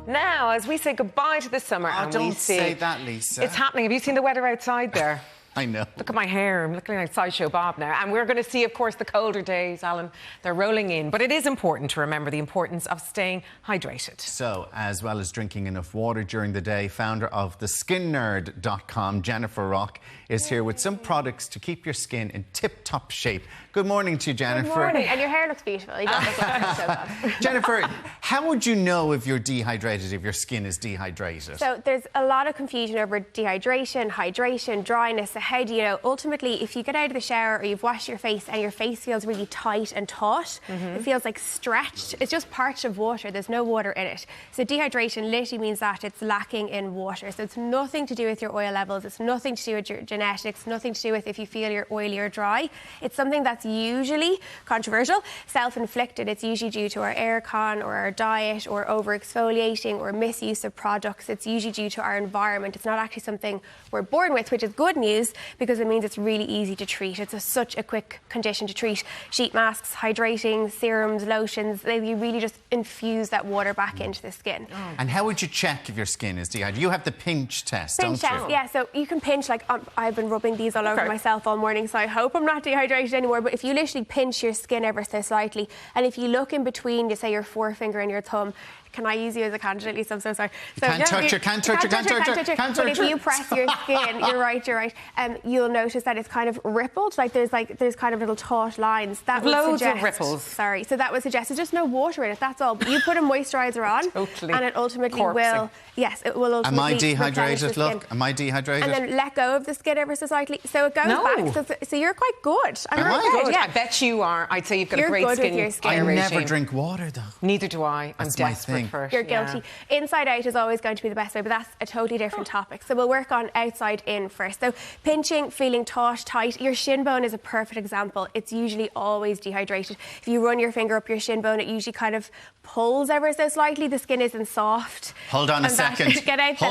Now, as we say goodbye to the summer, and don't we see say that, Lisa. It's happening. Have you seen the weather outside there? I know. Look at my hair. I'm looking like Sideshow Bob now. And we're going to see, of course, the colder days, Alan. They're rolling in. But it is important to remember the importance of staying hydrated. So, as well as drinking enough water during the day, founder of theskinnerd.com, Jennifer Rock, is here with some products to keep your skin in tip-top shape. Good morning to you, Jennifer. Good morning. And your hair looks beautiful. You don't look like so bad. Jennifer, how would you know if you're dehydrated, if your skin is dehydrated? So there's a lot of confusion over dehydration, hydration, dryness. So how do you know? Ultimately, if you get out of the shower or you've washed your face and your face feels really tight and taut, it feels like stretched, it's just parched of water. There's no water in it. So dehydration literally means that it's lacking in water. So it's nothing to do with your oil levels. It's nothing to do with your genetics, nothing to do with if you feel you're oily or dry. It's something that's usually controversial, self-inflicted. It's usually due to our aircon or our diet or over-exfoliating or misuse of products. It's usually due to our environment. It's not actually something we're born with, which is good news because it means it's really easy to treat. It's such a quick condition to treat. Sheet masks, hydrating, serums, lotions, you really just infuse that water back into the skin. And how would you check if your skin is dehydrated? You have the pinch test, Pinch don't test, you? yeah. So you can pinch, like, I've been rubbing these all over myself all morning, so I hope I'm not dehydrated anymore. But if you literally pinch your skin ever so slightly, and if you look in between, you say your forefinger and your thumb, can I use you as a candidate, Lisa? I'm so sorry. You can't touch it, can't touch it. But if you press your skin, you're right. You'll notice that it's kind of rippled, like there's kind of little taut lines. That would Loads suggest, of ripples. Sorry. So that would suggest there's just no water in it. That's all. But you put a moisturiser on, Totally and it ultimately corpsing. will. Yes, it will ultimately. Am I dehydrated? Look, am I dehydrated? and then let go of the skin ever so slightly. So it goes back. So you're quite good. Am I good? I bet you are. I'd say you've got a great good skin. with your skin. I regime. never drink water, though. Neither do I. I'm That's my desperate thing. for it. You're guilty. Inside out is always going to be the best way, but that's a totally different topic. So we'll work on outside in first. So pinching, feeling taut, tight. Your shin bone is a perfect example. It's usually always dehydrated. If you run your finger up your shin bone, it usually kind of pulls ever so slightly. The skin isn't soft. Hold on a second. Get out there.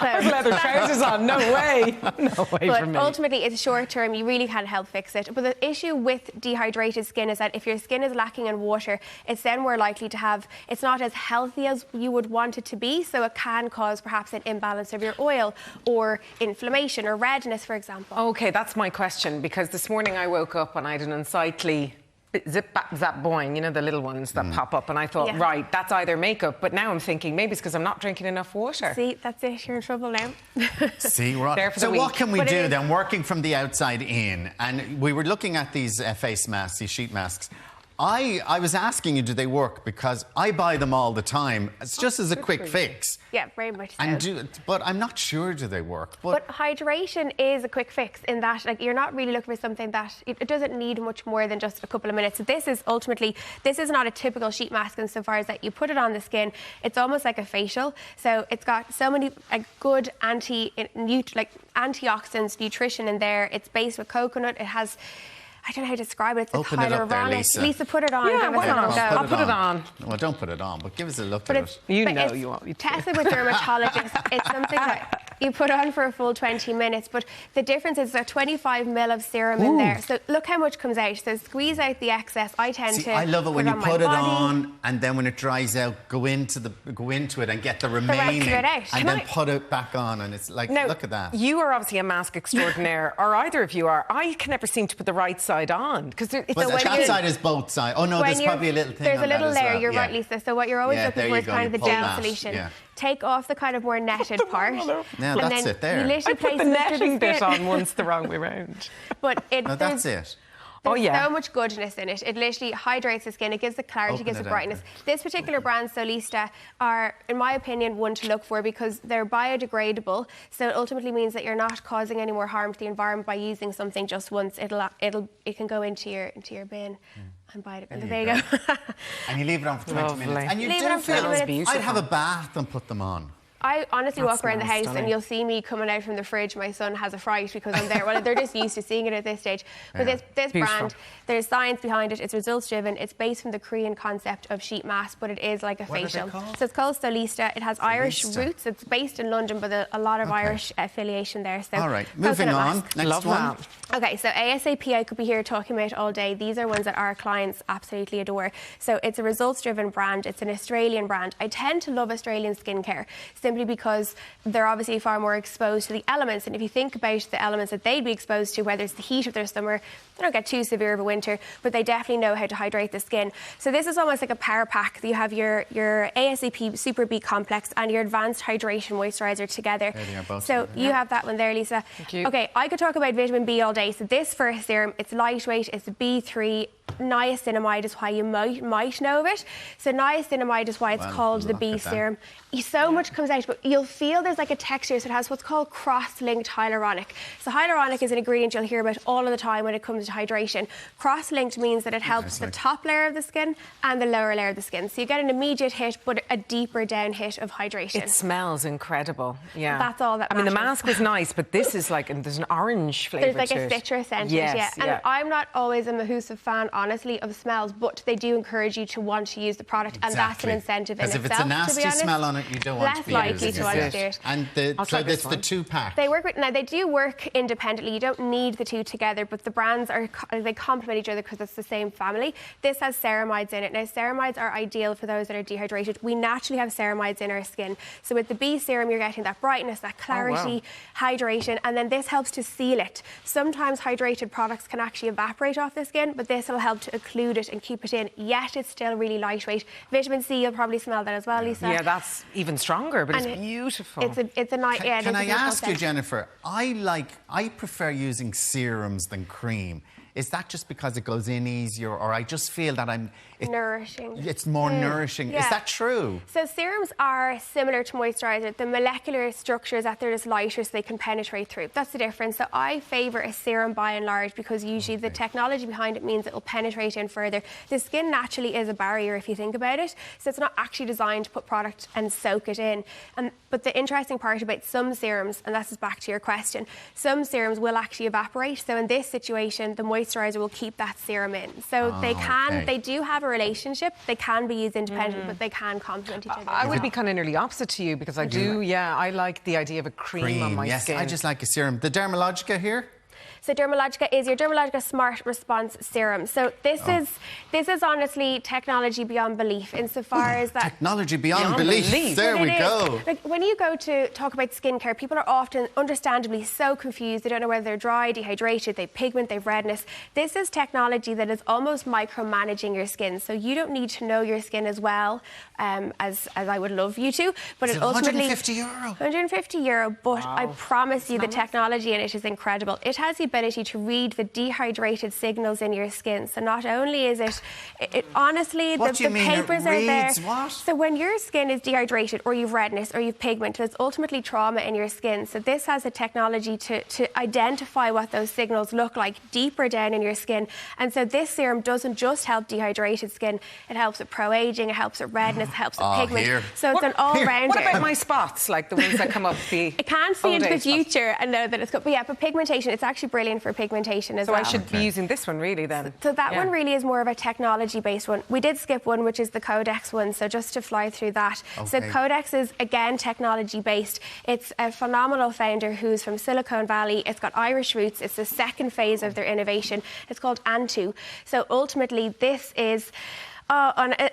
I've leather trousers on. No way. No way But for me. ultimately, it's short term. You really can't help fix it. But the issue with dehydrated skin is that if your skin is lacking in water, it's then more likely to have, it's not as healthy as you would want it to be. So it can cause perhaps an imbalance of your oil or inflammation or redness, for example. OK, that's my question, because this morning I woke up and I had an unsightly zip, bap, zap, boing, you know, the little ones that pop up. And I thought, right, that's either makeup. But now I'm thinking maybe it's because I'm not drinking enough water. See, that's it. You're in trouble now. See, we're on. So what can we do then, working from the outside in? And we were looking at these face masks, these sheet masks. I was asking you, do they work? Because I buy them all the time. It's just as a quick fix. Yeah, very much so. But I'm not sure, do they work? But hydration is a quick fix in that, like, you're not really looking for something that, it doesn't need much more than just a couple of minutes. So this is not a typical sheet mask insofar as that you put it on the skin. It's almost like a facial. So it's got so many good antioxidants, nutrition in there. It's based with coconut. It has, I don't know how to describe it. It's Open it up there, Lisa. Lisa, put it on. Yeah, why not? I'll put it on. Well, don't put it on, but give us a look But at it's, it. You but know it's you want me to. tested with dermatologists. It's something that you put on for a full 20 minutes. But the difference is there's 25 ml of serum in there. So look how much comes out. So squeeze out the excess. I tend to. I love it when you put it body. on, and then when it dries out, go into it and get the remaining, rest of it out. and then put it back on, and it's like, Now, look at that. You are obviously a mask extraordinaire, or either of you are. I can never seem to put the right side on because But that side is both sides. Oh no, there's probably a little thing. There's on a little that as layer. well. You're right, Lisa. So what you're always looking for is kind of the gel solution. Yeah. Take off the kind of more netted part. Now that's it there. You literally I put place the it into netting bit skin. on once the wrong way round. But No, that's it. There's so much goodness in it. It literally hydrates the skin. It gives the clarity, gives the brightness. This particular brand, Seoulista, are, in my opinion, one to look for because they're biodegradable. So it ultimately means that you're not causing any more harm to the environment by using something just once. It can go into your bin and biodegradable. There you go. And you leave it on for 20 minutes. And you Leave do it on for feel 20 minutes. I'd have a bath and put them on. I honestly walk around the house and you'll see me coming out from the fridge. My son has a fright because I'm there. Well, they're just used to seeing it at this stage. But this brand, there's science behind it. It's results driven. It's based from the Korean concept of sheet mask, but it is like a facial. So it's called Seoulista. It has Irish roots. It's based in London, but a lot of Irish affiliation there. So all right, moving on. Next one. Okay, so ASAP, I could be here talking about all day. These are ones that our clients absolutely adore. So it's a results-driven brand. It's an Australian brand. I tend to love Australian skincare simply because they're obviously far more exposed to the elements. And if you think about the elements that they'd be exposed to, whether it's the heat of their summer, they don't get too severe of a winter, but they definitely know how to hydrate the skin. So this is almost like a power pack. You have your ASAP Super B Complex and your Advanced Hydration Moisturiser together. There they are both. So you have that one there, Lisa. Thank you. Okay, I could talk about vitamin B all day. So this first serum, it's lightweight, it's a B3. Niacinamide is why you might know of it. So niacinamide is why it's called the B serum. So much comes out, but you'll feel there's like a texture. So it has what's called cross-linked hyaluronic. So hyaluronic is an ingredient you'll hear about all of the time when it comes to hydration. Cross-linked means that it helps the top layer of the skin and the lower layer of the skin. So you get an immediate hit, but a deeper down hit of hydration. It smells incredible. Yeah. That's all that matters. I mean, the mask was nice, but this is like, there's an orange flavour to it. There's like a citrus scent to it, yeah. And I'm not always a Mahusa fan, honestly, of smells, but they do encourage you to want to use the product, and that's an incentive in itself. Because if it's a nasty smell on it, you don't want to be using it. Less likely to want to do it. And so it's the 2-pack. They do work independently. You don't need the two together, but the brands they complement each other because it's the same family. This has ceramides in it. Now, ceramides are ideal for those that are dehydrated. We naturally have ceramides in our skin. So with the B serum, you're getting that brightness, that clarity, hydration, and then this helps to seal it. Sometimes hydrated products can actually evaporate off the skin, but this will help to occlude it and keep it in, yet it's still really lightweight. Vitamin C, you'll probably smell that as well, Lisa. Yeah, that's even stronger, but it's beautiful. It's a nice. Can I ask you, Jennifer? I prefer using serums than cream. Is that just because it goes in easier, or I just feel that nourishing. It's more nourishing. Yeah. Is that true? So serums are similar to moisturiser. The molecular structure is that they're just lighter so they can penetrate through. That's the difference. So I favour a serum by and large because usually the technology behind it means it will penetrate in further. The skin naturally is a barrier if you think about it. So it's not actually designed to put product and soak it in. But the interesting part about some serums, and this is back to your question, some serums will actually evaporate. So in this situation, the moisturiser will keep that serum in. So they do have a relationship. They can be used independently, but they can complement each other. I would be kind of nearly opposite to you because I like the idea of a cream on my skin. I just like a serum. The Dermalogica here? So Dermalogica is your Dermalogica Smart Response Serum. So this is honestly technology beyond belief insofar as that... Technology beyond belief. There we go. Like, when you go to talk about skincare, people are often, understandably, so confused. They don't know whether they're dry, dehydrated, they've pigment, they've redness. This is technology that is almost micromanaging your skin. So you don't need to know your skin as well as I would love you to. But it ultimately... €150. €150, but I promise you the technology in it is incredible. It has the ability to read the dehydrated signals in your skin. So not only is it honestly, the papers are there. What? So when your skin is dehydrated or you've redness or you've pigment, there's ultimately trauma in your skin. So this has a technology to identify what those signals look like deeper down in your skin. And so this serum doesn't just help dehydrated skin, it helps with pro-aging, it helps with redness, it helps with pigment. Here. So it's an all-rounder. What about my spots, like the ones that come up the I can't see into the future and know that it's good. But yeah, but pigmentation, it's actually brilliant for pigmentation as well. So I should be using this one really then. So that one really is more of a technology-based one. We did skip one, which is the Codex one, so just to fly through that. So Codex is, again, technology-based. It's a phenomenal founder who's from Silicon Valley. It's got Irish roots. It's the second phase of their innovation. It's called Antu. So ultimately, this is...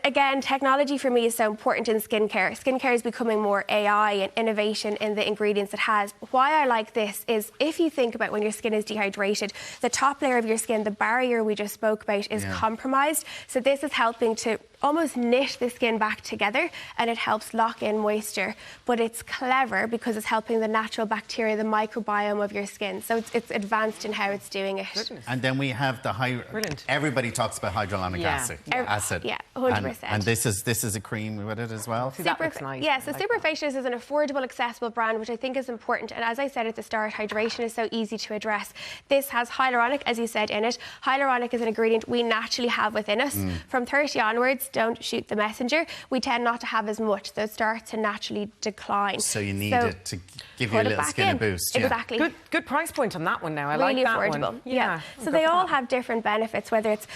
again, technology for me is so important in skincare. Skincare is becoming more AI and innovation in the ingredients it has. Why I like this is if you think about when your skin is dehydrated, the top layer of your skin, the barrier we just spoke about, is compromised. So this is helping to almost knit the skin back together, and it helps lock in moisture. But it's clever because it's helping the natural bacteria, the microbiome of your skin. So it's advanced in how it's doing it. And then we have the Brilliant. Everybody talks about hyaluronic acid. Yeah. 100%. And this is a cream with it as well? See, that looks nice. Yeah, so Superfacialist is an affordable, accessible brand, which I think is important. And as I said at the start, hydration is so easy to address. This has hyaluronic, as you said, in it. Hyaluronic is an ingredient we naturally have within us. From 30 onwards, don't shoot the messenger. We tend not to have as much, so it starts to naturally decline. So you need it to give you a little skin boost. Yeah. Exactly. Good price point on that one now. I really like that affordable. one. Yeah. So they all have different benefits, whether it's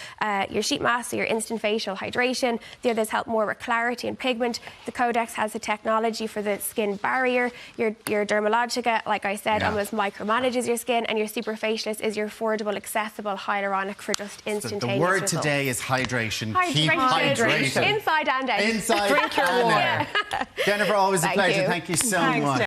your sheet mask or your instant facial hydration. The others help more with clarity and pigment. The Codex has the technology for the skin barrier. Your Dermalogica, like I said, almost micromanages your skin, and your Superfacialist is your affordable, accessible hyaluronic for just instantaneous The word results. today is hydration. Keep Hydration. hydration. Inside and out. Inside Drink your and water. out. Jennifer, always a pleasure. you. Thank you so Thanks, much.